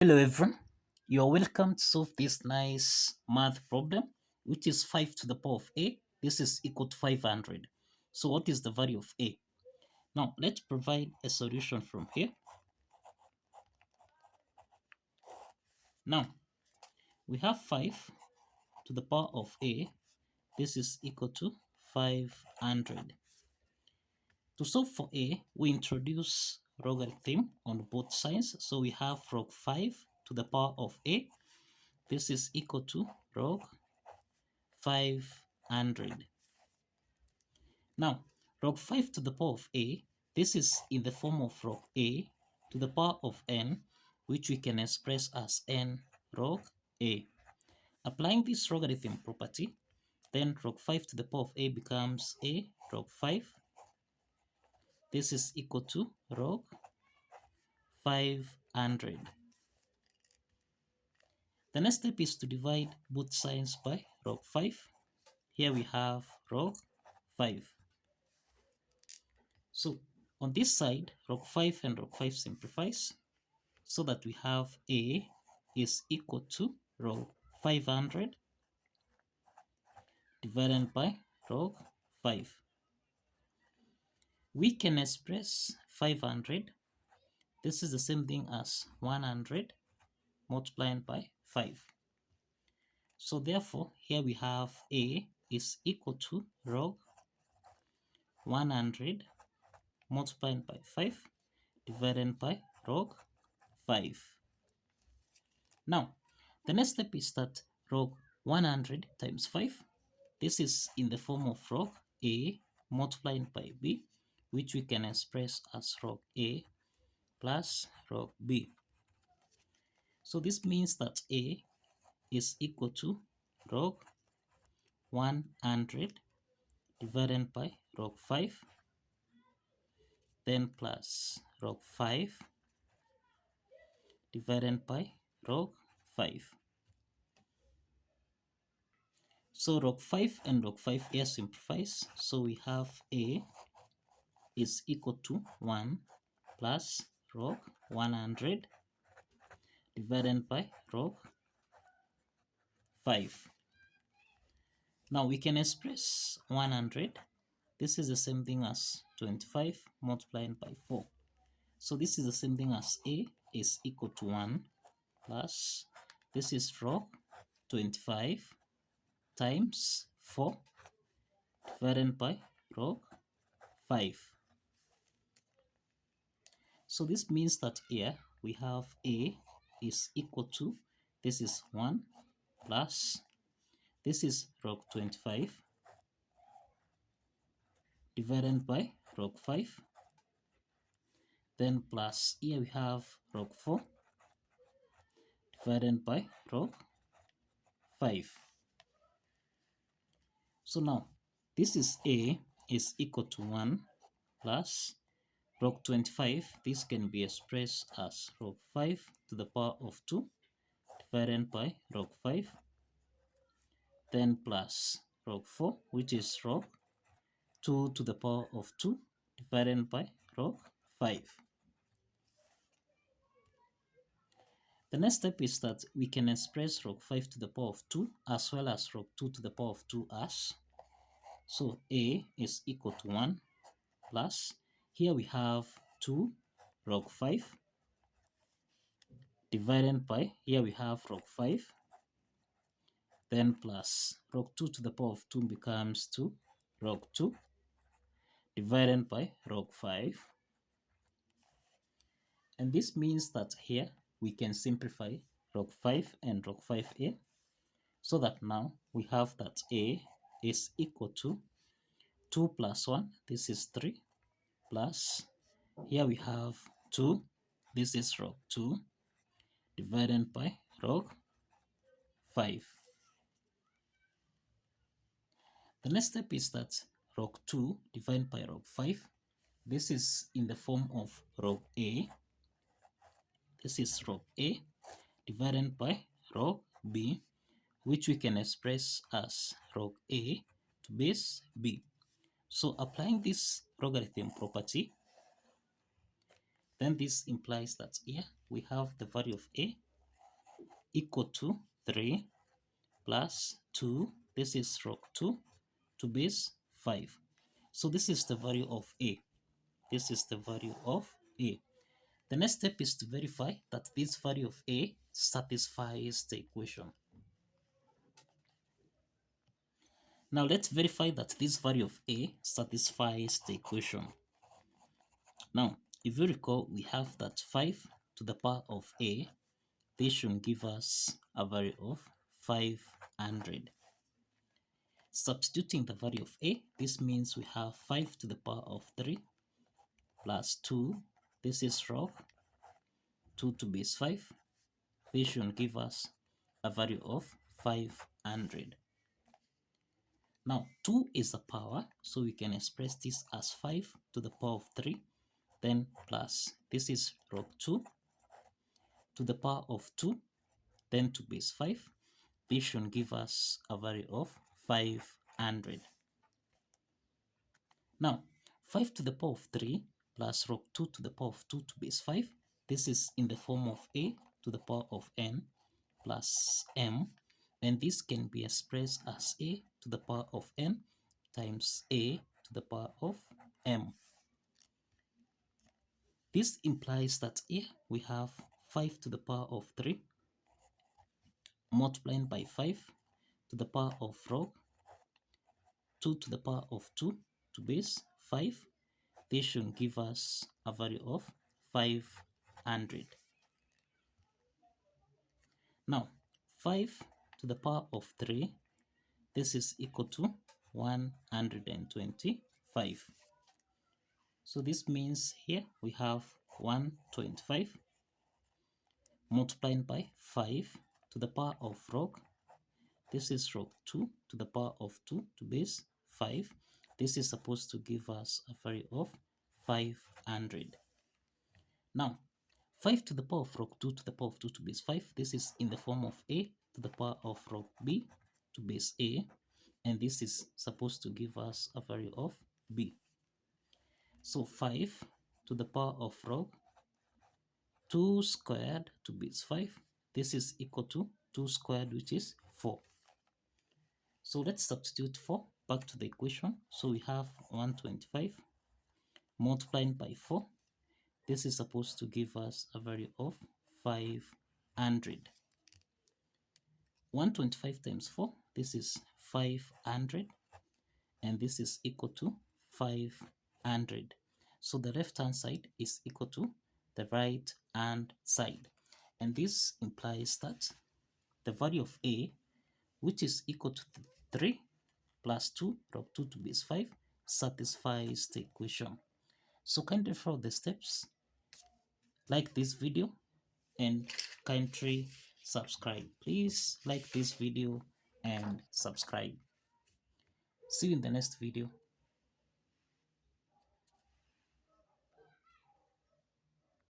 Hello everyone, you're welcome to solve this nice math problem, which is 5 to the power of a. This is equal to 500. So what is the value of a? Now let's provide a solution from here. Now we have 5 to the power of a. This is equal to 500. To solve for a, we introduce logarithm on both sides. So we have log 5 to the power of a. This is equal to log 500. Now, log 5 to the power of a, this is in the form of log a to the power of n, which we can express as n log a. Applying this logarithm property, then log 5 to the power of a becomes a log 5. This is equal to log 500. The next step is to divide both sides by log 5. Here we have log 5. So on this side, log 5 and log 5 simplifies, so that we have a is equal to log 500 divided by log 5. We can express 500. This is the same thing as 100 multiplied by 5. So therefore, here we have a is equal to log 100 multiplied by 5 divided by log 5. Now, the next step is that log 100 times 5. This is in the form of log a multiplied by b, which we can express as log a plus log b. So this means that a is equal to log 100 divided by log 5, then plus log 5 divided by log 5. So log 5 and log 5 here simplifies. So we have a is equal to 1 plus log 100 divided by log 5. Now we can express 100. This is the same thing as 25 multiplied by 4. So this is the same thing as a is equal to 1 plus, this is log 25 times 4 divided by log 5. So this means that here we have a is equal to, this is 1 plus, this is log 25 divided by log 5. Then plus, here we have log 4 divided by log 5. So now, this is a is equal to 1 plus log 25. This can be expressed as log 5 to the power of 2 divided by log 5. Then plus log 4, which is log 2 to the power of 2 divided by log 5. The next step is that we can express log 5 to the power of 2 as well as log 2 to the power of 2 as. So a is equal to 1 plus, here we have 2 log 5 divided by, here we have log 5, then plus log 2 to the power of 2 becomes 2 log 2 divided by log 5. And this means that here we can simplify log 5 and log 5a, so that now we have that a is equal to 2 plus 1, this is 3, plus, here we have 2, this is log 2, divided by log 5. The next step is that log 2 divided by log 5, this is in the form of log a, this is log a, divided by log b, which we can express as log a to base b. So applying this logarithm property, then this implies that here we have the value of a equal to 3 plus 2, this is log 2 to base 5. So this is the value of A. This is the value of A. The next step is to verify that this value of A satisfies the equation. Now let's verify that this value of A satisfies the equation. Now, if you recall, we have that 5 to the power of A, this should give us a value of 500. Substituting the value of A, this means we have 5 to the power of 3 plus 2, this is log 2 to base 5, this should give us a value of 500. Now, 2 is a power, so we can express this as 5 to the power of 3, then plus, this is log 2 to the power of 2, then to base 5. This should give us a value of 500. Now, 5 to the power of 3 plus log 2 to the power of 2 to base 5. This is in the form of A to the power of n plus m. And this can be expressed as A to the power of n times A to the power of m. This implies that here we have 5 to the power of 3 multiplied by 5 to the power of log 2 to the power of 2 to base 5. This should give us a value of 500. Now, 5 to the power of 3, this is equal to 125. So this means here we have 125 multiplied by 5 to the power of log. This is log 2 to the power of 2 to base 5. This is supposed to give us a value of 500. Now, 5 to the power of log 2 to the power of 2 to base 5. This is in the form of A to the power of log B to base A. And this is supposed to give us a value of B. So 5 to the power of log 2 squared to base 5. This is equal to 2 squared, which is 4. So let's substitute 4 back to the equation. So we have 125 multiplied by 4. This is supposed to give us a value of 500. 125 times 4, this is 500. And this is equal to 500. So the left hand side is equal to the right hand side. And this implies that the value of A, which is equal to 3 plus 2 log 2 to base 5, satisfies the equation. So kindly follow the steps, like this video, and kindly subscribe. Please like this video and subscribe. See you in the next video.